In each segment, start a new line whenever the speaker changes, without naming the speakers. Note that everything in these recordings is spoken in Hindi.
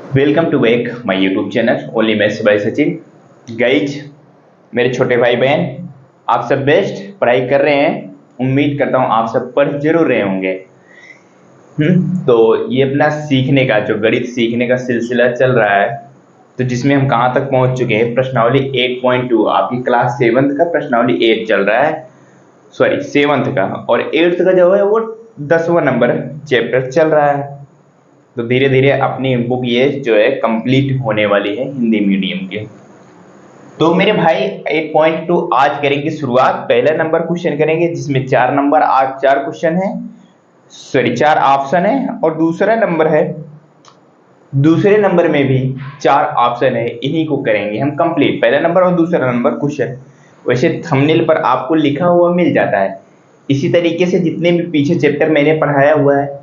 Welcome to back my YouTube channel only maths by Sachin. Guys, मेरे छोटे भाई बहन, आप सब बेस्ट पढ़ाई कर रहे हैं। उम्मीद करता हूँ आप सब पढ़ जरूर रहे होंगे। तो ये अपना सीखने का जो गणित सीखने का सिलसिला चल रहा है, तो जिसमें हम कहाँ तक पहुंच चुके हैं, प्रश्नावली 8.2 आपकी क्लास 7th का प्रश्नावली 8 चल रहा है, सॉरी 7th का, और 8th का जो है वो 10वां नंबर चैप्टर चल रहा है। तो धीरे धीरे अपनी बुक ये जो है कंप्लीट होने वाली है हिंदी मीडियम के। तो मेरे भाई 8.2 आज करेंगे शुरुआत। पहला नंबर क्वेश्चन करेंगे जिसमें 4 नंबर, आज 4 क्वेश्चन है, सॉरी 4 ऑप्शन है, और दूसरा नंबर है, दूसरे नंबर में भी 4 ऑप्शन है, इन्हीं को करेंगे हम कंप्लीट, पहला नंबर और दूसरा नंबर क्वेश्चन। वैसे थंबनेल पर आपको लिखा हुआ मिल जाता है। इसी तरीके से जितने भी पीछे चैप्टर मैंने पढ़ाया हुआ है,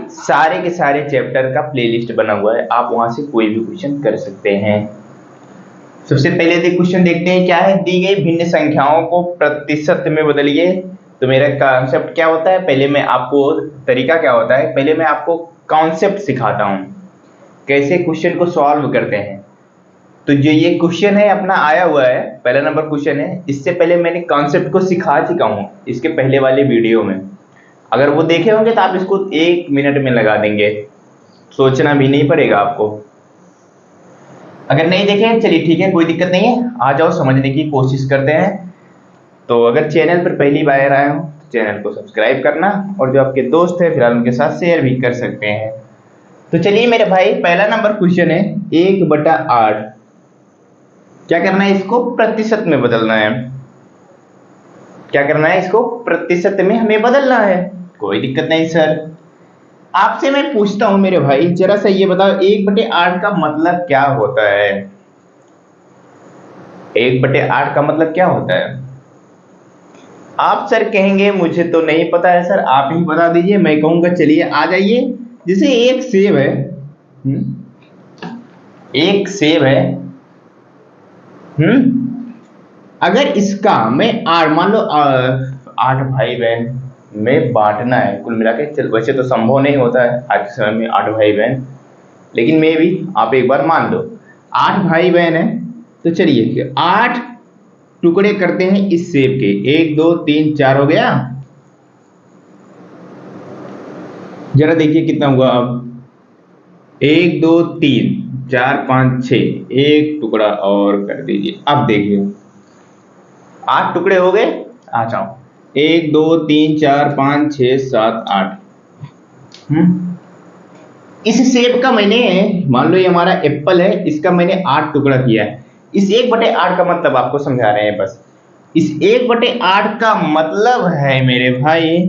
सारे के सारे चैप्टर का प्लेलिस्ट बना हुआ है, आप वहां से कोई भी क्वेश्चन कर सकते हैं। सबसे पहले क्वेश्चन देखते हैं क्या है। दी गई भिन्न संख्याओं को प्रतिशत में बदलिए। तो मेरा कॉन्सेप्ट क्या होता है, पहले मैं आपको, तरीका क्या होता है, पहले मैं आपको कॉन्सेप्ट सिखाता हूं, कैसे क्वेश्चन को सॉल्व करते हैं। तो जो ये क्वेश्चन है अपना आया हुआ है, पहला नंबर क्वेश्चन है, इससे पहले मैंने कॉन्सेप्ट को सिखा चुका हूं इसके पहले वाले वीडियो में। अगर वो देखे होंगे तो आप इसको 1 मिनट में लगा देंगे, सोचना भी नहीं पड़ेगा आपको। अगर नहीं देखे चलिए ठीक है, कोई दिक्कत नहीं है, आ जाओ समझने की कोशिश करते हैं। तो अगर चैनल पर पहली बार आए हो तो चैनल को सब्सक्राइब करना, और जो आपके दोस्त है फिलहाल उनके साथ शेयर भी कर सकते हैं। तो चलिए मेरे भाई, पहला नंबर क्वेश्चन है 1/8। क्या करना है, इसको प्रतिशत में बदलना है। क्या करना है, इसको प्रतिशत में हमें बदलना है। कोई दिक्कत नहीं सर। आपसे मैं पूछता हूं मेरे भाई, जरा सा ये बताओ 1/8 का मतलब क्या होता है। 1/8 का मतलब क्या होता है। आप सर कहेंगे मुझे तो नहीं पता है सर, आप ही बता दीजिए। मैं कहूंगा चलिए आ जाइए। जैसे एक सेब है, एक सेब है, अगर इसका मैं मान लो 8 भाई बहन में बांटना है कुल मिला के। चल वैसे तो संभव नहीं होता है आज के समय में 8 भाई बहन, लेकिन मैं भी, आप एक बार मान लो 8 भाई बहन है। तो चलिए 8 टुकड़े करते हैं इस सेब के, 1 2 3 4 हो गया। जरा देखिए कितना हुआ अब, 1 2 3 4 5 6, एक टुकड़ा और कर दीजिए। अब देखिए 8 टुकड़े हो गए। आ जाओ, 1 2 3 4 5 6 7 8। इस सेब का मैंने, मान लो ये हमारा एप्पल है, इसका मैंने 8 टुकड़ा किया है। इस 1/8 का मतलब आपको समझा रहे हैं बस। इस 1/8 का मतलब है मेरे भाई,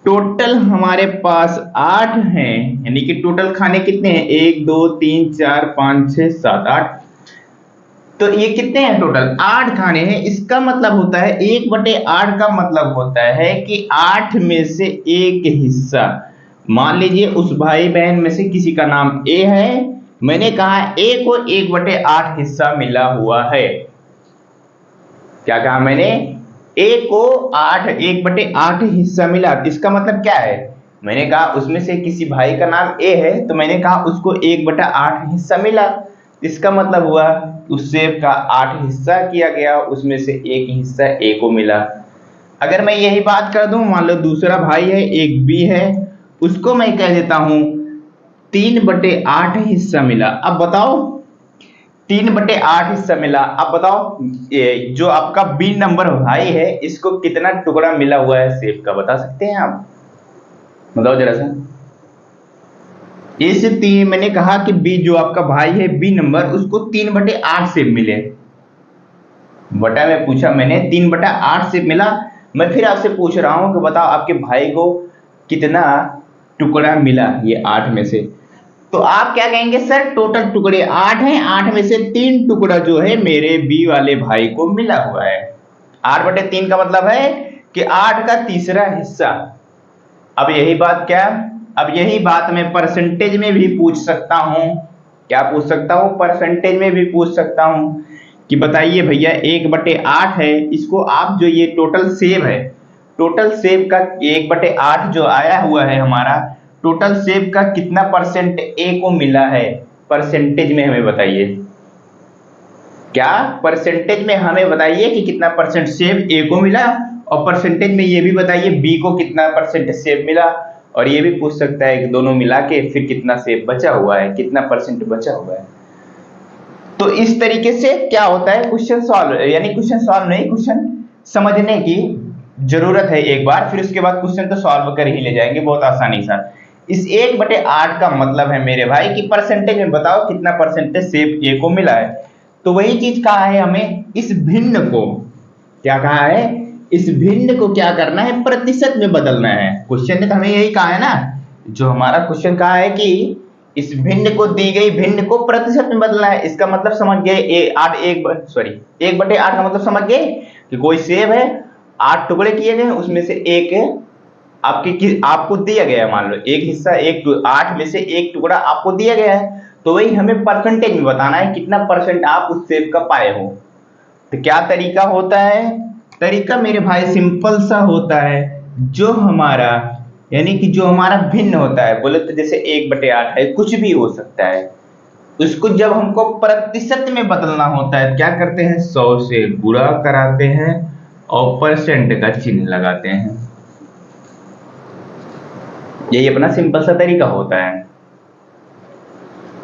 टोटल हमारे पास 8 हैं, यानी कि टोटल खाने कितने हैं, 1 2 3 4 5 6 7 8। तो ये कितने हैं, टोटल 8 खाने हैं। इसका मतलब होता है 1/8 का मतलब होता है कि 8 में से एक हिस्सा, मान लीजिए उस भाई बहन में से किसी का नाम ए है, मैंने कहा ए को 1/8 हिस्सा मिला हुआ है। क्या कहा मैंने, ए को 1/8 हिस्सा मिला। इसका मतलब क्या है, मैंने कहा उसमें से किसी भाई का नाम ए है, तो मैंने कहा उसको 1/8 हिस्सा मिला। इसका मतलब हुआ उस सेब का 8 हिस्सा किया गया, उसमें से एक हिस्सा ए को मिला। अगर मैं यही बात कर दूं, मान लो दूसरा भाई है, एक बी है, उसको मैं कह देता हूं 3/8 हिस्सा मिला। अब बताओ 3/8 हिस्सा मिला। अब बताओ ये जो आपका बी नंबर भाई है, इसको कितना टुकड़ा मिला हुआ है सेब का, बता सकते हैं आप, बताओ जरा सा। इस तीन, मैंने कहा कि बी जो आपका भाई है बी नंबर, उसको 3/8 सेब मिले। बटा में पूछा मैंने, 3/8 सेब मिला। मैं फिर आपसे पूछ रहा हूं कि बताओ आपके भाई को कितना टुकड़ा मिला ये 8 में से। तो आप क्या कहेंगे, सर टोटल टुकड़े 8 हैं, 8 में से 3 टुकड़ा जो है मेरे बी वाले भाई को मिला हुआ है। 8/3 का मतलब है कि 8 का तीसरा हिस्सा। अब यही बात क्या, अब यही बात मैं परसेंटेज में भी पूछ सकता हूं। क्या पूछ सकता हूं, परसेंटेज में भी पूछ सकता हूं कि बताइए भैया 1/8 है, इसको आप जो ये टोटल सेब है, टोटल सेब का 1/8 जो आया हुआ है हमारा, टोटल सेब का कितना परसेंट ए को मिला है। परसेंटेज में हमें बताइए, क्या परसेंटेज में हमें बताइए कि कितना परसेंट सेब ए को मिला, और परसेंटेज में ये भी बताइए बी को कितना परसेंट सेब मिला, और ये भी पूछ सकता है कि दोनों मिला के फिर कितना सेब बचा हुआ है, कितना परसेंट बचा हुआ है। तो इस तरीके से क्या होता है क्वेश्चन सॉल्व, यानी क्वेश्चन सॉल्व नहीं, क्वेश्चन समझने की जरूरत है एक बार, फिर उसके बाद क्वेश्चन तो सॉल्व कर ही ले जाएंगे बहुत आसानी से। इस 1/8 का मतलब है मेरे भाई कि परसेंटेज में बताओ कितना परसेंटेज सेब ए को मिला है। तो वही चीज कहा है हमें, इस भिन्न को क्या कहा है, इस भिन्न को क्या करना है, प्रतिशत में बदलना है। क्वेश्चन ने तो हमें यही कहा है ना, जो हमारा क्वेश्चन कहा है कि इस भिन्न को, दी गई भिन्न को प्रतिशत में बदलना है। इसका मतलब समझ गए, 1/8 का मतलब समझ गए कि कोई सेब है, 8 टुकड़े किए गए, उसमें से एक आपको दिया गया है, मान लो एक हिस्सा, 8 में से एक टुकड़ा आपको दिया गया है, तो वही हमें परसेंटेज में बताना है कितना परसेंट आप उस सेब का पाए हो। तो क्या तरीका होता है, तरीका मेरे भाई सिंपल सा होता है, जो हमारा यानी कि जो हमारा भिन्न होता है, बोले तो जैसे 1/8 है, कुछ भी हो सकता है, उसको जब हमको प्रतिशत में बदलना होता है क्या करते हैं, 100 से गुणा कराते हैं और परसेंट का चिन्ह लगाते हैं। यही अपना सिंपल सा तरीका होता है।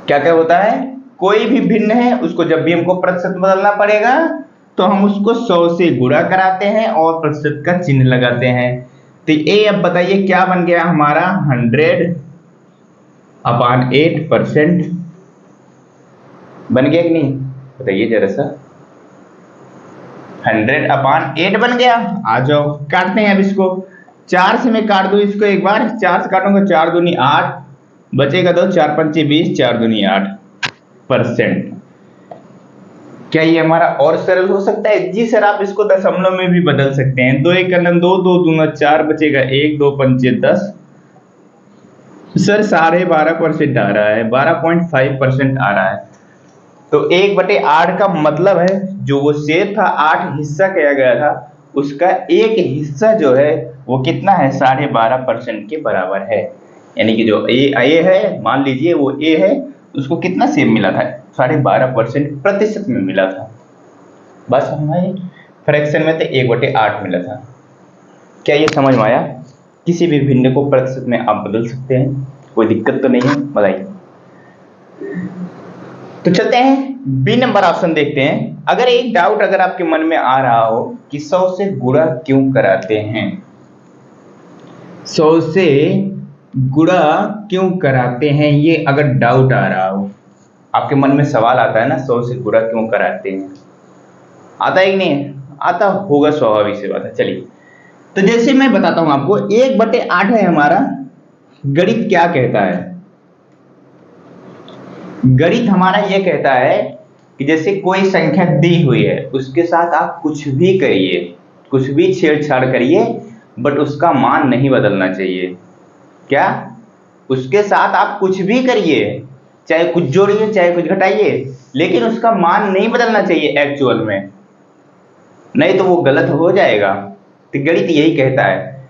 क्या क्या होता है, कोई भी भिन्न है उसको जब भी हमको प्रतिशत बदलना पड़ेगा तो हम उसको 100 से गुणा कराते हैं और प्रतिशत का चिन्ह लगाते हैं। तो ये अब बताइए क्या बन गया हमारा, 100/8% बन गया कि नहीं, बताइए जरा सा। 100/8 बन गया। आ जाओ काटते हैं अब इसको, 4 से मैं काट दूं इसको एक बार, 4 से काटूंगा 4 दूनी 8, बचेगा 2, 4 पंचे 20, 4 दूनी 8%। क्या ये हमारा और सरल हो सकता है? जी सर, आप इसको दशमलव में भी बदल सकते हैं। 2 1 2, 2 दूना 4, बचेगा 1, 2 पंचे 10। सर 12.5% आ रहा है, 12.5% आ रहा है। तो 1/8 का मतलब है जो वो सेब था 8 हिस्सा किया गया था, उसका एक हिस्सा जो है वो कितना है, 12.5% के बराबर है। यानी कि जो ए है, मान लीजिए वो ए है, उसको कितना सेब मिला था, 12.5% प्रतिशत में मिला था। बस हमारे फ्रैक्शन में तो 1/8 मिला था। क्या ये समझ में आया? किसी भी भिन्न को प्रतिशत में आप बदल सकते हैं, कोई दिक्कत तो नहीं है, बताइए। तो चलते हैं बी नंबर ऑप्शन देखते हैं। अगर एक डाउट अगर आपके मन में आ रहा हो कि 100 से गुणा क्यों कराते हैं, 100 से गुणा क्यों कराते हैं, ये अगर डाउट आ रहा हो, आपके मन में सवाल आता है ना, 100 से गुणा क्यों कराते हैं, आता है कि नहीं आता होगा, स्वाभाविक सी बात है। चलिए, तो जैसे मैं बताता हूं आपको, 1/8 है हमारा। गणित क्या कहता है, गणित हमारा ये कहता है कि जैसे कोई संख्या दी हुई है, उसके साथ आप कुछ भी करिए, कुछ भी छेड़छाड़ करिए, बट उसका मान नहीं बदलना चाहिए। क्या, उसके साथ आप कुछ भी करिए, चाहे कुछ जोड़िए चाहे कुछ घटाइए, लेकिन उसका मान नहीं बदलना चाहिए एक्चुअल में, नहीं तो वो गलत हो जाएगा। तो गणित यही कहता है।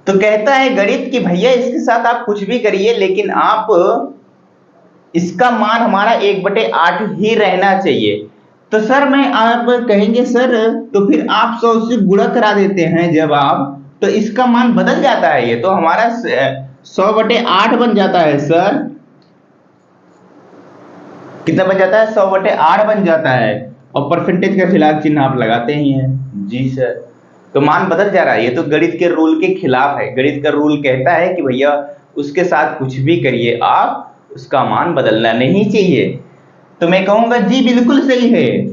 तो कहता है गणित कि भैया इसके साथ आप कुछ भी करिए, लेकिन आप इसका मान हमारा 1/8 ही रहना चाहिए। तो सर मैं, आप कहेंगे सर तो फिर आप 100 से गुणा करा देते हैं जब आप, तो इसका मान बदल जाता है, ये तो हमारा 100/8 बन जाता है सर। कितना बन जाता है, 100/8 बन जाता है, और परसेंटेज का खिलाफ चिन्ह आप लगाते ही हैं। जी सर, तो मान बदल जा रहा है, ये तो गणित के रूल के खिलाफ है। गणित का रूल कहता है कि भैया उसके साथ कुछ भी करिए आप, उसका मान बदलना नहीं चाहिए। तो मैं कहूंगा जी बिल्कुल सही है,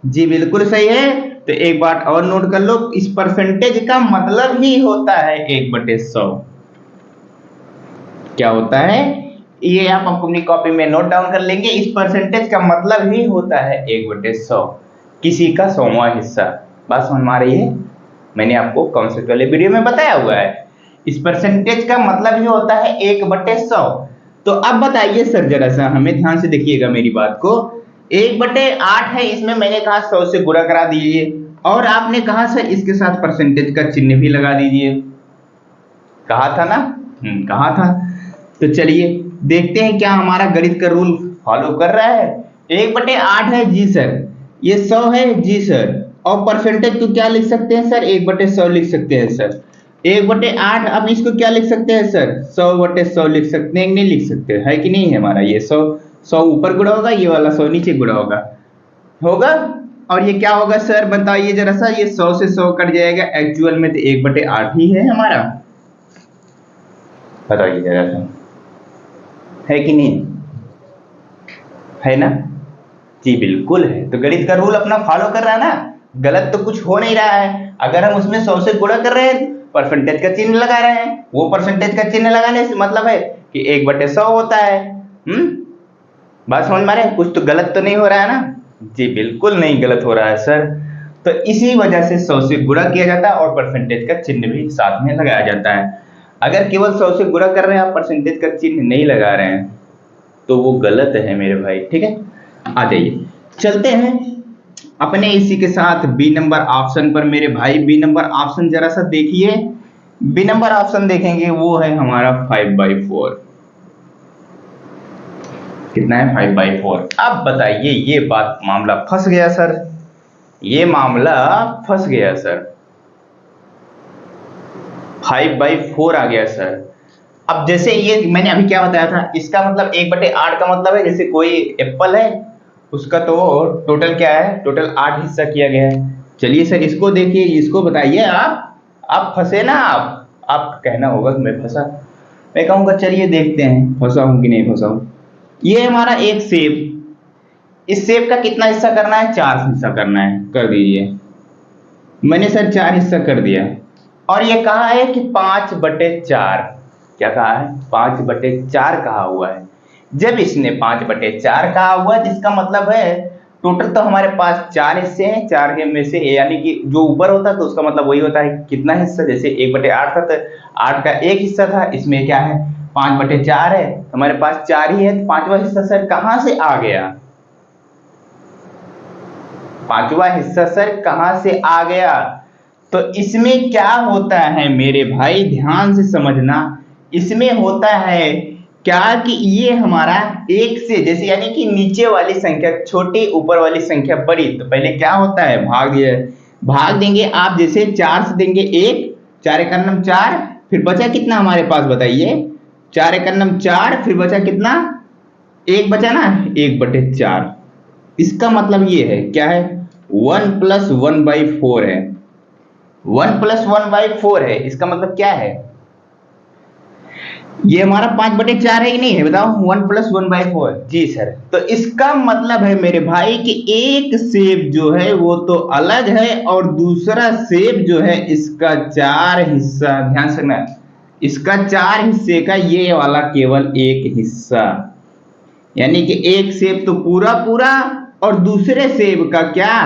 जी बिल्कुल सही है। तो एक बात और नोट कर लो, इस परसेंटेज का मतलब ही होता है 1/100। क्या होता है, ये आप अपनी कॉपी में नोट डाउन कर लेंगे। इस परसेंटेज का मतलब ही होता है 1/100, किसी का 100वां हिस्सा। बात समझ में आ रही है? मैंने आपको कॉन्सेप्ट वाले वीडियो में बताया हुआ है, इस परसेंटेज का मतलब ही होता है 1/100। तो अब बताइए सर, जरा सा हमें ध्यान से देखिएगा मेरी बात को। 1/8 है, इसमें मैंने कहा 100 से गुणा करा दीजिए, और आपने कहा सर इसके साथ परसेंटेज का चिन्ह भी लगा दीजिए, कहा था ना, कहा था। तो चलिए देखते हैं क्या हमारा गणित का रूल फॉलो कर रहा है। 1/8 है जी सर, ये 100 है जी सर, और परसेंटेज को क्या लिख सकते हैं सर, 1/100 लिख सकते हैं सर। 1/8, अब इसको क्या लिख सकते हैं सर, 100/100 लिख सकते हैं, नहीं लिख सकते, है कि नहीं है हमारा ये 100 ऊपर गुणा होगा, ये वाला 100 नीचे गुणा होगा, होगा। और ये क्या होगा सर बताइए जरा सा, ये 100 से 100 कट जाएगा, एक्चुअल में तो 1/8 ही है हमारा, बताइए जरा सा, है कि नहीं, है ना जी, बिल्कुल है। तो गणित का रूल अपना फॉलो कर रहा है ना, गलत तो कुछ हो नहीं रहा है। अगर हम उसमें 100 से गुणा कर रहे हैं, परसेंटेज का चिन्ह लगा रहे हैं, वो परसेंटेज का चिन्ह लगाने से मतलब है कि 1/100 होता है। बात समझ में आ रही है, कुछ तो गलत तो नहीं हो रहा है ना जी, बिल्कुल नहीं गलत हो रहा है सर। तो इसी वजह से 100 से गुणा किया जाता है और परसेंटेज का चिन्ह भी साथ में लगाया जाता है। अगर केवल 100 से गुणा कर रहे हैं, आप परसेंटेज का चिन्ह नहीं लगा रहे हैं, तो वो गलत है मेरे भाई, ठीक है। आ जाइए, चलते हैं अपने इसी के साथ बी नंबर ऑप्शन पर। मेरे भाई बी नंबर ऑप्शन जरा सा देखिए, बी नंबर ऑप्शन देखेंगे वो है हमारा 5/4। कितना है 5/4। अब बताइए, ये बात मामला फंस गया सर, ये मामला फंस गया सर, 5/4 आ गया सर। अब जैसे ये मैंने अभी क्या बताया था, इसका मतलब 1/8 का मतलब है जैसे कोई एप्पल है, उसका तो टोटल क्या है, टोटल 8 हिस्सा किया गया है। चलिए सर इसको देखिए, इसको बताइए आप फंसे ना, आप कहना होगा कि मैं फंसा, मैं कहूँगा चलिए देखते हैं फंसा हूं कि नहीं फंसा हूं। ये हमारा एक सेब, इस सेब का कितना हिस्सा करना है, 4 हिस्सा करना है, कर दीजिए। मैंने सर 4 हिस्सा कर दिया, और ये कहा है कि 5/4, क्या कहा है, 5/4 कहा हुआ है। जब इसने 5/4 कहा हुआ है, जिसका मतलब है टोटल तो हमारे पास 4 हिस्से हैं, 4 के में से यानी कि जो ऊपर होता है तो उसका मतलब वही होता है कितना हिस्सा, जैसे 1/8 था तो 8 का एक हिस्सा था, इसमें क्या है 5/4 है, हमारे पास 4 ही है, तो 5वां हिस्सा सर कहां से आ गया, 5वां हिस्सा सर कहां से आ गया। तो इसमें क्या होता है मेरे भाई, ध्यान से समझना, इसमें होता है क्या कि ये हमारा एक से, जैसे यानी कि नीचे वाली संख्या छोटी, ऊपर वाली संख्या बड़ी, तो पहले क्या होता है भाग देंगे आप, जैसे 4 से देंगे 1, 4 × 9 4, फिर बचा कितना हमारे पास बताइए, 4 × 9 4, फिर बचा कितना, 1 बचा ना, 1/4। इसका मतलब ये है क्या है, 1 + 1/4 है, 1 + 1/4 है। इसका मतलब क्या है, ये हमारा 5/4 है कि नहीं है, बताओ, 1 + 1/4 जी सर। तो इसका मतलब है मेरे भाई कि एक सेब जो है वो तो अलग है, और दूसरा सेब जो है इसका 4 हिस्सा, ध्यान से ना, इसका 4 हिस्से का ये वाला केवल एक हिस्सा, यानी कि एक सेब तो पूरा पूरा, और दूसरे सेब का क्या,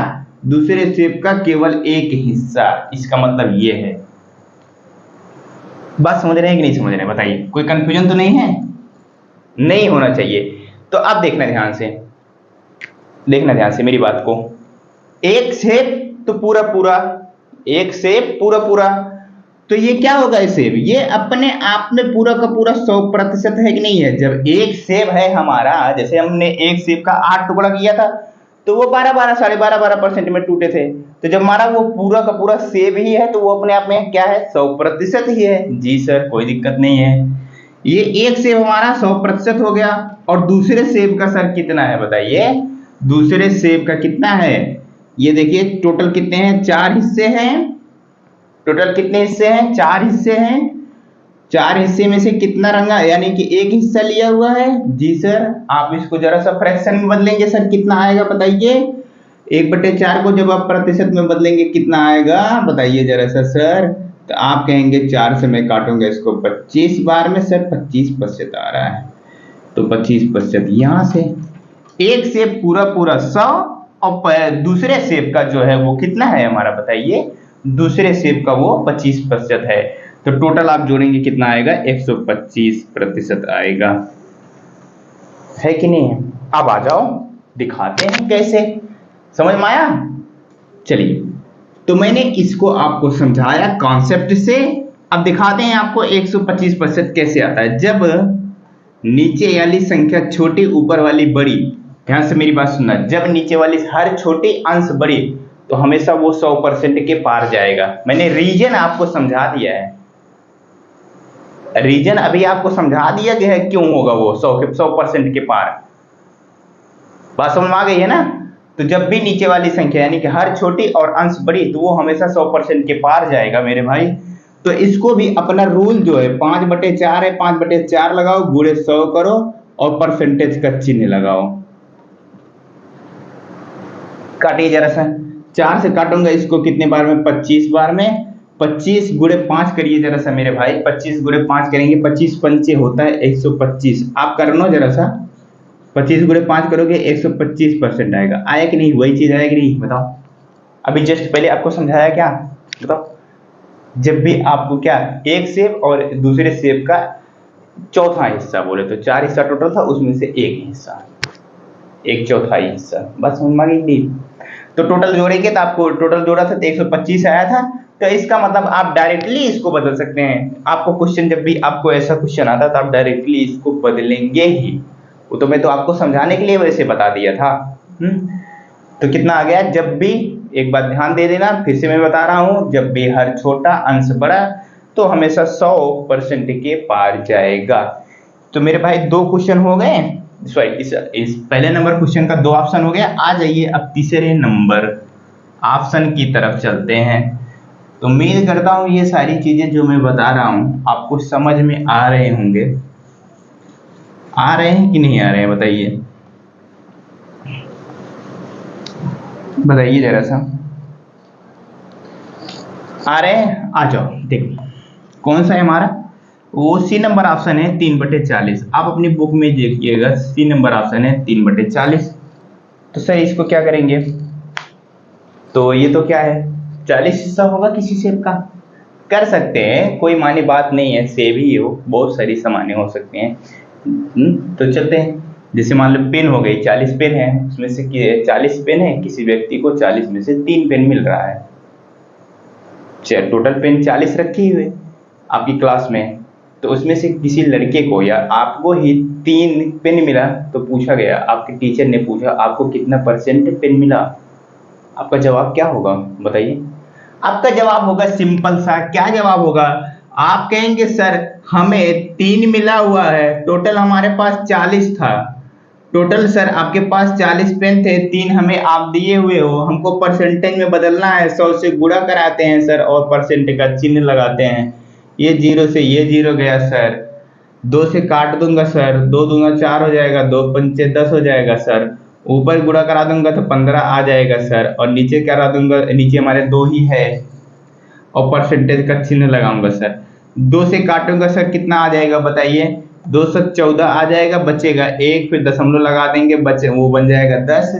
दूसरे सेब का केवल एक हिस्सा, इसका मतलब ये है। बात समझ रहे हैं कि नहीं समझ रहे हैं, बताइए, कोई कंफ्यूजन तो नहीं है, नहीं होना चाहिए। तो अब देखना ध्यान से, देखना ध्यान से मेरी बात को, एक सेब तो पूरा पूरा, एक सेब पूरा पूरा, तो ये क्या होगा, ये सेब ये अपने आप में पूरा का पूरा 100% है कि नहीं है। जब एक सेब है हमारा, जैसे हमने एक सेब का 8 टुकड़ा किया था, तो वो 12 साढ़े 12% में टूटे थे, तो जब हमारा वो पूरा का पूरा सेब ही है, तो वो अपने आप में क्या है, 100% ही है जी सर, कोई दिक्कत नहीं है। ये एक सेब हमारा 100% हो गया, और दूसरे सेब का सर कितना है बताइए, दूसरे सेब का कितना है, ये देखिए टोटल कितने हैं, 4 हिस्से हैं, टोटल कितने हिस्से हैं, 4 हिस्से हैं, 4 हिस्से में से कितना रंगा, यानी कि एक हिस्सा लिया हुआ है जी सर। आप इसको जरा सा फ्रैक्शन में बदलेंगे सर, कितना आएगा बताइए, 1/4 को जब आप प्रतिशत में बदलेंगे कितना आएगा बताइए जरा सा सर। तो आप कहेंगे 4 से मैं काटूंगा इसको 25 बार में सर, 25% आ रहा है, तो 25% यहां से, एक सेब पूरा पूरा 100, और दूसरे सेब का जो है वो कितना है हमारा बताइए, दूसरे सेब का वो 25% है, तो टोटल आप जोड़ेंगे कितना आएगा, 125% आएगा, है कि नहीं। अब आ जाओ दिखाते हैं कैसे, समझ में आया। चलिए, तो मैंने इसको आपको समझाया कॉन्सेप्ट से, अब दिखाते हैं आपको 125% कैसे आता है। नीचे वाली संख्या छोटी ऊपर वाली बड़ी। ध्यान से मेरी बात सुनना, जब नीचे वाली हर छोटी अंश बड़ी तो हमेशा वो 100% के पार जाएगा। मैंने रीजन आपको समझा दिया है, रीजन अभी आपको समझा दिया गया है क्यों होगा वो 100% के पार। बात समझ में आ गई है ना। तो जब भी नीचे वाली संख्या यानी कि हर छोटी और अंश बड़ी तो वो हमेशा 100% के पार जाएगा मेरे भाई। तो इसको भी अपना रूल जो है 5/4 है, 5/4 लगाओ, गुणे 100 करो और परसेंटेज का चिन्ह लगाओ। काटिए जरा सा, 4 से काटूंगा इसको कितने बार में, 25 बार में। 25 गुणे 5 करिए जरा सा मेरे भाई, 25 गुणे 5 करेंगे, 25 पंचे होता है 125। आप कर लो जरा सा, 25 गुणे 5 करोगे 125% आएगा। आया कि नहीं, वही चीज आया कि नहीं बताओ। अभी जस्ट पहले आपको समझाया क्या, बताओ। जब भी आपको क्या एक सेब और दूसरे सेब का चौथा हिस्सा बोले तो 4 हिस्सा टोटल था, उसमें से एक हिस्सा, एक चौथाई हिस्सा, बस समझ में आ गई। तो टोटल जोड़ेंगे तो आपको टोटल जोड़ा था तो 125 आया था। तो इसका मतलब आप डायरेक्टली इसको बदल सकते हैं। आपको क्वेश्चन जब भी आपको ऐसा क्वेश्चन आता तो आप डायरेक्टली इसको बदलेंगे ही। वो तो मैं तो आपको समझाने के लिए वैसे बता दिया था। तो कितना आ गया, जब भी, एक बात ध्यान दे देना, फिर से मैं बता रहा हूं, जब भी हर छोटा अंश बड़ा तो हमेशा 100% के पार जाएगा। तो मेरे भाई 2 क्वेश्चन हो गए, सॉरी इस पहले नंबर क्वेश्चन का 2 ऑप्शन हो गया। आ जाइए अब तीसरे नंबर ऑप्शन की तरफ चलते हैं। तो उम्मीद करता हूं ये सारी चीजें जो मैं बता रहा हूं आपको समझ में आ रहे होंगे। आ रहे हैं कि नहीं आ रहे हैं बताइए, बताइए जरा सा। आ रहे हैं, आ जाओ। देखो कौन सा है हमारा, वो सी नंबर ऑप्शन है 3/40। आप अपनी बुक में देखिएगा, सी नंबर ऑप्शन है 3/40। तो सर इसको क्या करेंगे, तो ये तो क्या है 40 हिस्सा होगा किसी सेब का, कर सकते हैं, कोई मानी बात नहीं है, सेब ही हो, बहुत सारी सामान्य हो सकते हैं। तो चलते हैं, जैसे मान लो पेन हो गई, 40 पेन है, उसमें से 40 पेन है, किसी व्यक्ति को 40 में से 3 पेन मिल रहा है। टोटल पेन 40 रखी हुई आपकी क्लास में, तो उसमें से किसी लड़के को या आपको ही 3 पेन मिला। तो पूछा गया, आपके टीचर ने पूछा आपको कितना % पेन मिला, आपका जवाब क्या होगा बताइए। आपका जवाब होगा सिंपल सा, क्या जवाब होगा, आप कहेंगे सर हमें 3 मिला हुआ है, टोटल हमारे पास 40 था। टोटल सर आपके पास 40 पेन थे, 3 हमें आप दिए हुए हो, हमको परसेंटेज में बदलना है, 100 से गुणा कराते हैं सर और परसेंटेज का चिन्ह लगाते हैं। ये 0 से ये 0 गया सर, 2 से काट दूंगा सर, 2 दूंगा 4 हो जाएगा, 2 पंचे 10 हो जाएगा सर, ऊपर गुणा करा दूंगा तो 15 आ जाएगा सर, और नीचे करा दूंगा, नीचे हमारे 2 ही है और परसेंटेज का चिन्ह लगाऊंगा सर। 2 से काटूंगा सर कितना आ जाएगा बताइए, 214 आ जाएगा, बचेगा 1, फिर दशमलव लगा देंगे, बचे वो बन जाएगा 10।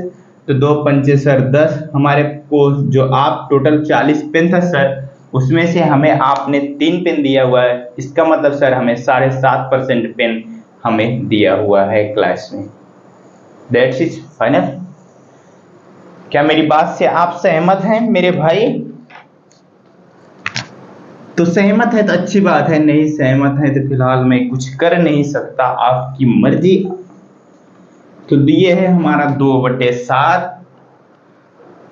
तो 2 पंचे सर 10, हमारे को जो आप टोटल 40 पेन था सर, उसमें से हमें आपने 3 पेन दिया हुआ है, इसका मतलब सर हमें 7.5% पेन हमें दिया हुआ है क्लास में। That's is final. क्या मेरी बात से आप सहमत हैं मेरे भाई? तो सहमत है तो अच्छी बात है, नहीं सहमत है तो फिलहाल मैं कुछ कर नहीं सकता, आपकी मर्जी। तो ये है हमारा 2/7।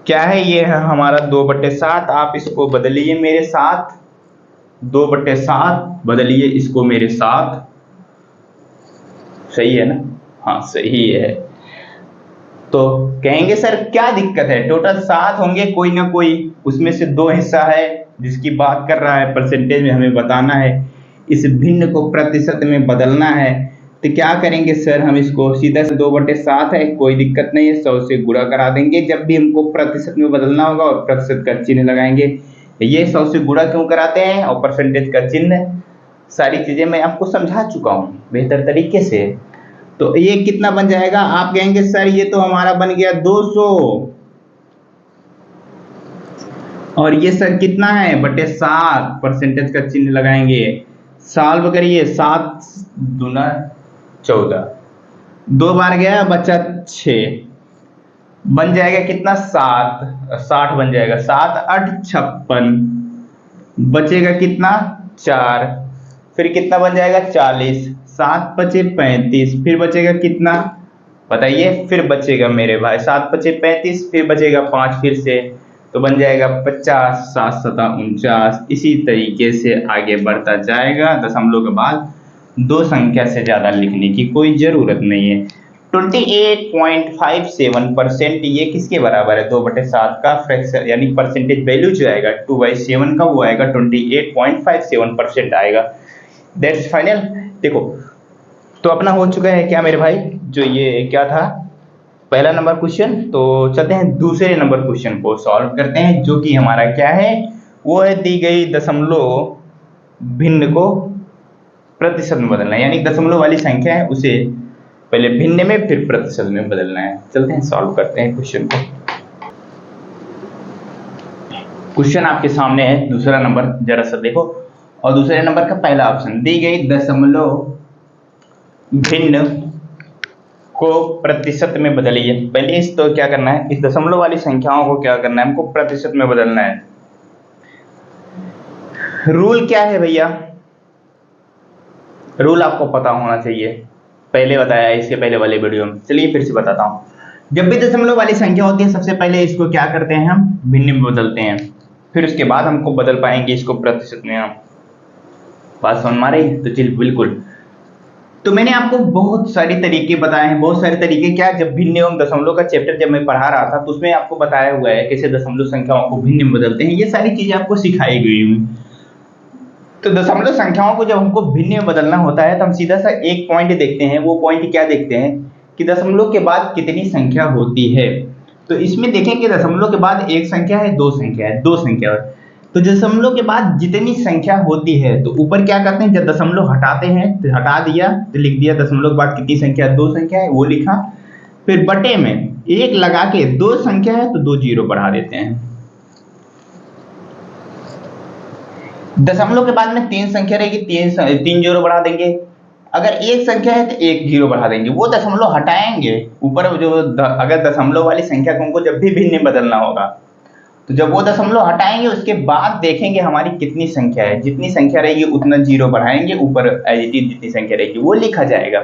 क्या है, ये है हमारा 2/7। आप इसको बदलिए मेरे साथ, 2/7 बदलिए इसको मेरे साथ, सही है ना? हाँ सही है। तो कहेंगे सर क्या दिक्कत है, टोटल 7 होंगे, कोई ना कोई उसमें से 2 हिस्सा है जिसकी बात कर रहा है, परसेंटेज में हमें बताना है, इस भिन्न को प्रतिशत में बदलना है। तो क्या करेंगे सर, हम इसको सीधा से 2/7 है, कोई दिक्कत नहीं है, 100 से गुणा करा देंगे जब भी हमको प्रतिशत में बदलना होगा, और प्रतिशत का चिन्ह लगाएंगे। ये 100 से गुणा क्यों कराते हैं और परसेंटेज का चिन्ह, सारी चीजें मैं आपको समझा चुका हूँ बेहतर तरीके से। तो ये कितना बन जाएगा, आप कहेंगे सर ये तो हमारा बन गया 200, और ये सर कितना है 7, परसेंटेज का चिन्ह लगाएंगे, सॉल्व करिए, 7 दूना 14, 2 बार गया बचा 6, बन जाएगा कितना 7, 60 बन जाएगा, 7 8 56, बचेगा कितना 4, फिर कितना बन जाएगा 40, 7 पचे 35, फिर बचेगा कितना बताइए, फिर बचेगा मेरे भाई 7 पचे 35, फिर बचेगा 5 फिर से, तो बन जाएगा 50, 7 सता 49। इसी तरीके से आगे बढ़ता जाएगा। दशमलव के बाद दो संख्या से ज्यादा लिखने की कोई जरूरत नहीं है। 28.57% ये किसके बराबर है, 2/7 का फ्रैक्शन यानी परसेंटेज वैल्यू जो आएगा 2/7 का वो आएगा 28.57% आएगा। That's final. देखो तो अपना हो चुका है क्या मेरे भाई, जो ये क्या था पहला नंबर क्वेश्चन। तो चलते हैं दूसरे नंबर क्वेश्चन को सॉल्व करते हैं, जो कि हमारा क्या है, वो है दी गई दशमलव भिन्न को प्रतिशत में बदलना है, यानी दशमलव वाली संख्या है उसे पहले भिन्न में फिर प्रतिशत में बदलना है। चलते हैं सॉल्व करते हैं क्वेश्चन को। क्वेश्चन आपके सामने है दूसरा नंबर, जरा सा देखो। और दूसरे नंबर का पहला ऑप्शन, दी गई दशमलव भिन्न को प्रतिशत में बदलिए। पहले इस तो क्या करना है, इस दशमलव वाली संख्याओं को क्या करना है, हमको प्रतिशत में बदलना है। रूल क्या है भैया, रूल आपको पता होना चाहिए, पहले बताया है इसके पहले वाले वीडियो में। चलिए फिर से बताता हूं। जब भी दशमलव वाली संख्या होती है सबसे पहले इसको क्या करते हैं, हम भिन्न में बदलते हैं, फिर उसके बाद हमको बदल पाएंगे इसको प्रतिशत में। हम बात समझ में आ रही है? तो चलिए बिल्कुल। तो मैंने आपको बहुत सारे तरीके बताए हैं, बहुत सारे तरीके क्या, जब भिन्न एवं दशमलव का चैप्टर जब मैं पढ़ा रहा था तो उसमें आपको बताया हुआ है कैसे दशमलव संख्याओं को भिन्न में बदलते हैं, ये सारी चीजें आपको सिखाई गई हुई। तो दशमलव संख्याओं को जब हमको भिन्न में बदलना होता है तो हम सीधा सा एक पॉइंट देखते हैं। वो पॉइंट क्या देखते हैं कि दशमलव के बाद कितनी संख्या होती है। तो इसमें देखें कि दशमलव के बाद एक संख्या है, दो संख्या है, दो संख्या है। तो दशमलव के बाद जितनी संख्या होती है तो ऊपर क्या करते हैं, जब दशमलव हटाते हैं तो हटा दिया तो लिख दिया दशमलव के बाद कितनी संख्या, दो संख्या है वो लिखा। फिर बटे में एक लगा के दो संख्या है तो दो जीरो बढ़ा देते हैं। दशमलव के बाद में तीन संख्या रहेगी, तीन जीरो बढ़ा देंगे। अगर एक संख्या है तो एक जीरो बढ़ा देंगे। वो दशमलव हटाएंगे ऊपर जो अगर दशमलव वाली संख्या को हमको जब भी भिन्न में बदलना होगा तो जब वो दशमलव हटाएंगे उसके बाद देखेंगे हमारी कितनी संख्या है, जितनी संख्या रहेगी उतना जीरो बढ़ाएंगे, ऊपर एज इट इज जितनी संख्या रहेगी वो लिखा जाएगा।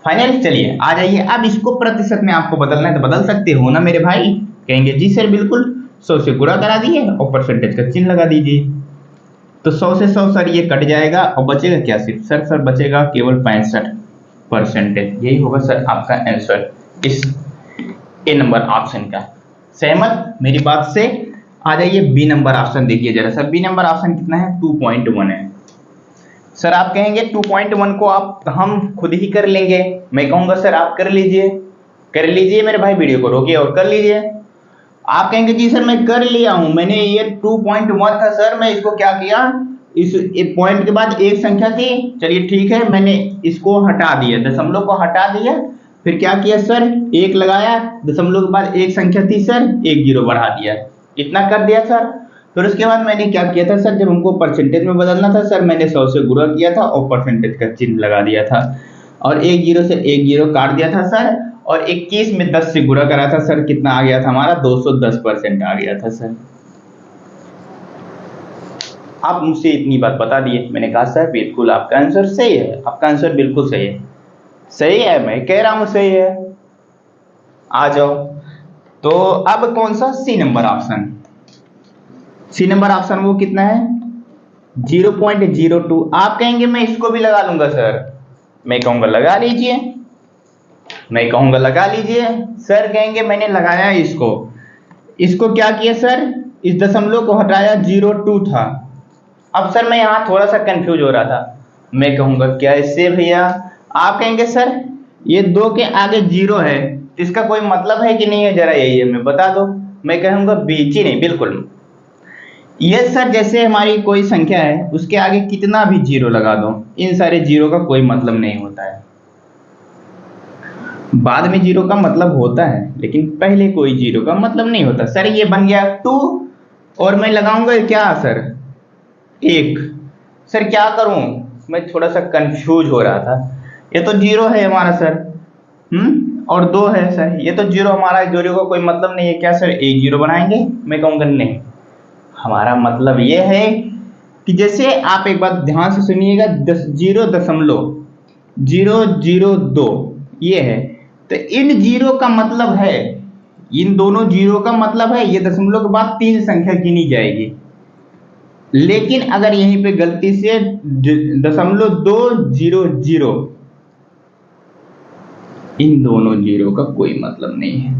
फाइनल। चलिए आ जाइए, अब इसको प्रतिशत में आपको बदलना है तो बदल सकते हो ना मेरे भाई। कहेंगे जी सर बिल्कुल, 100 से गुणा करा दिए और परसेंटेज का चिन्ह लगा दीजिए। तो 100 से 100 सर ये कट जाएगा और बचेगा क्या, सिर्फ सर बचेगा केवल 65%। यही होगा सर आपका आंसर इस ए नंबर ऑप्शन का। सहमत मेरी बात से? आ जाइए बी नंबर ऑप्शन देखिए जरा सर। बी नंबर ऑप्शन कितना है, 2.1 है। सर आप कहेंगे 2.1 को आप हम खुद ही कर लेंगे। मैं कहूंगा सर आप कर लीजिए मेरे भाई, वीडियो को रोकिए और कर लीजिए। आप कहेंगे जी सर मैं कर लिया हूं, मैंने ये 2.1 था सर, मैं इसको क्या किया, इस पॉइंट के बाद एक संख्या थी, चलिए ठीक है मैंने इसको हटा दिया, दशमलव को हटा दिया, फिर क्या किया सर, एक लगाया, दशमलव के बाद एक संख्या थी सर, एक जीरो बढ़ा दिया, इतना कर दिया सर। फिर उसके बाद मैंने क्या किया था सर, जब हमको परसेंटेज में बदलना था सर, मैंने 100 से गुणा किया था और परसेंटेज का चिन्ह लगा दिया था, और एक जीरो से एक जीरो काट दिया था सर, और 21 में 10 से गुणा करा था सर, कितना आ गया था हमारा, 210% आ गया था सर। आप मुझसे इतनी बात बता दिए, मैंने कहा सर बिल्कुल आपका आंसर सही है, आपका आंसर बिल्कुल सही है। सही है, मैं कह रहा हूं सही है। आ जाओ। तो अब कौन सा, C number option. C number option वो कितना है, 0.02। आप कहेंगे मैं इसको भी लगा लूंगा सर, मैं कहूंगा लगा लीजिए, मैं कहूंगा लगा लीजिए। सर कहेंगे मैंने लगाया इसको क्या किया सर, इस दशमलव को हटाया, 0.2 था। अब सर मैं यहां थोड़ा सा कंफ्यूज हो रहा था, मैं कहूंगा क्या इससे भैया, आप कहेंगे सर ये 2 के आगे 0 है, इसका कोई मतलब है कि नहीं है, जरा यही है मैं बता दो। मैं कहूंगा बीच नहीं, बिल्कुल ये सर जैसे हमारी कोई संख्या है उसके आगे कितना भी 0 लगा दो, इन सारे 0 का कोई मतलब नहीं होता है। बाद में 0 का मतलब होता है लेकिन पहले कोई 0 का मतलब नहीं होता। सर ये बन गया 2 और मैं लगाऊंगा क्या सर, 1। सर क्या करूं, मैं थोड़ा सा कंफ्यूज हो रहा था। ये तो 0 है हमारा सर, और 2 है सर, ये तो 0 हमारा, 0 का कोई मतलब नहीं है क्या सर, एक 0 बनाएंगे। मैं कहूंगा नहीं, हमारा मतलब ये है कि जैसे आप एक बात ध्यान से सुनिएगा, 0.2 002 ये है। तो इन जीरो का मतलब है, इन दोनों जीरो का मतलब है ये दशमलव के बाद 3 संख्या गिनी जाएगी। लेकिन अगर यहीं पे गलती से 0.200, इन दोनों जीरो का कोई मतलब नहीं है,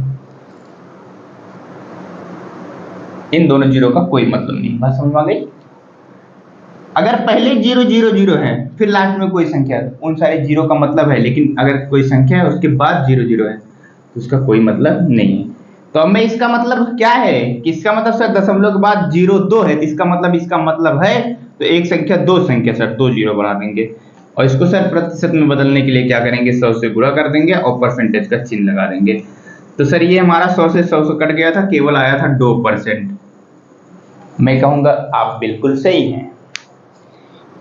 इन दोनों जीरो का कोई मतलब नहीं। बात समझ में आ गई? अगर पहले 000 है फिर लास्ट में कोई संख्या है, उन सारे जीरो का मतलब है, लेकिन अगर कोई संख्या है उसके बाद 00 है तो उसका कोई मतलब नहीं है। तो अब मैं इसका मतलब क्या है कि इसका मतलब सर दशमलव के बाद 02 है, तो इसका मतलब है तो एक संख्या दो संख्या सर 2 जीरो बढ़ा देंगे, और इसको सर प्रतिशत में बदलने के लिए क्या करेंगे, 100 से गुणा कर देंगे और परसेंटेज का चिन्ह लगा देंगे। तो सर ये हमारा 100 से 100 कट गया था, केवल आया था 2%। मैं कहूंगा आप बिल्कुल सही हैं।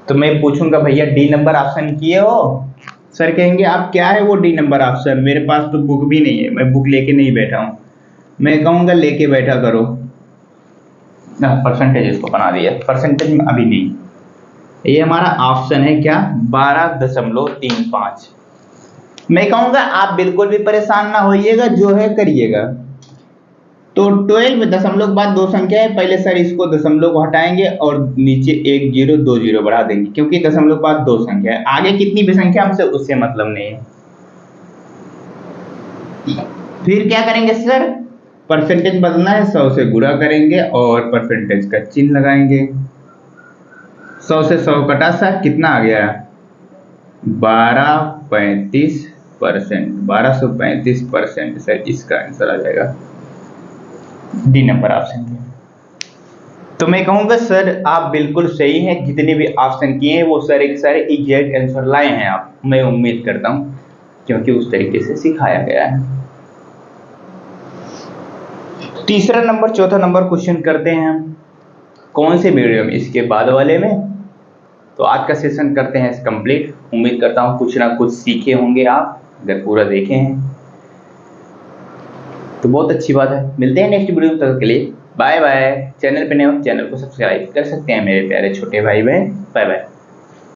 तो मैं पूछूंगा भैया डी नंबर ऑप्शन किए हो? सर कहेंगे आप क्या है वो डी नंबर ऑप्शन, मेरे पास तो बुक भी नहीं है, मैं बुक लेके नहीं बैठा हूं। मैं कहूंगा लेके बैठा करो। परसेंटेज इसको बना दिया, परसेंटेज में अभी नहीं। ये हमारा ऑप्शन है क्या, 12.35। मैं कहूंगा आप बिल्कुल भी परेशान ना होइएगा, जो है करिएगा। तो 12 दशमलव के बाद दो संख्या है, पहले सर इसको दशमलव को हटाएंगे और नीचे 1020 बढ़ा देंगे, क्योंकि दशमलव के बाद दो संख्या है, आगे कितनी भी संख्या हमसे उससे मतलब नहीं है। फिर क्या करेंगे सर, परसेंटेज बदलना है, 100 से गुणा करेंगे और परसेंटेज का चिन्ह लगाएंगे। 100 से 100 कटा सर कितना आ गया, 1235%, 1235% सर इसका आंसर आ जाएगा डी नंबर ऑप्शन। तो मैं कहूंगा सर आप बिल्कुल सही हैं, जितने भी ऑप्शन किए हैं वो सारे के सारे एग्जैक्ट आंसर लाए हैं आप, मैं उम्मीद करता हूं, क्योंकि उस तरीके से सिखाया गया है। तीसरा नंबर चौथा नंबर क्वेश्चन करते हैं हम, कौन से वीडियो में, इसके बाद वाले में। तो आज का सेशन करते हैं कंप्लीट। उम्मीद करता हूं कुछ ना कुछ सीखे होंगे आप, अगर पूरा देखे हैं तो बहुत अच्छी बात है। मिलते हैं नेक्स्ट वीडियो, तक के लिए बाय बाय। चैनल पे नए हो चैनल को सब्सक्राइब कर सकते हैं मेरे प्यारे छोटे भाई बहन। Bye bye.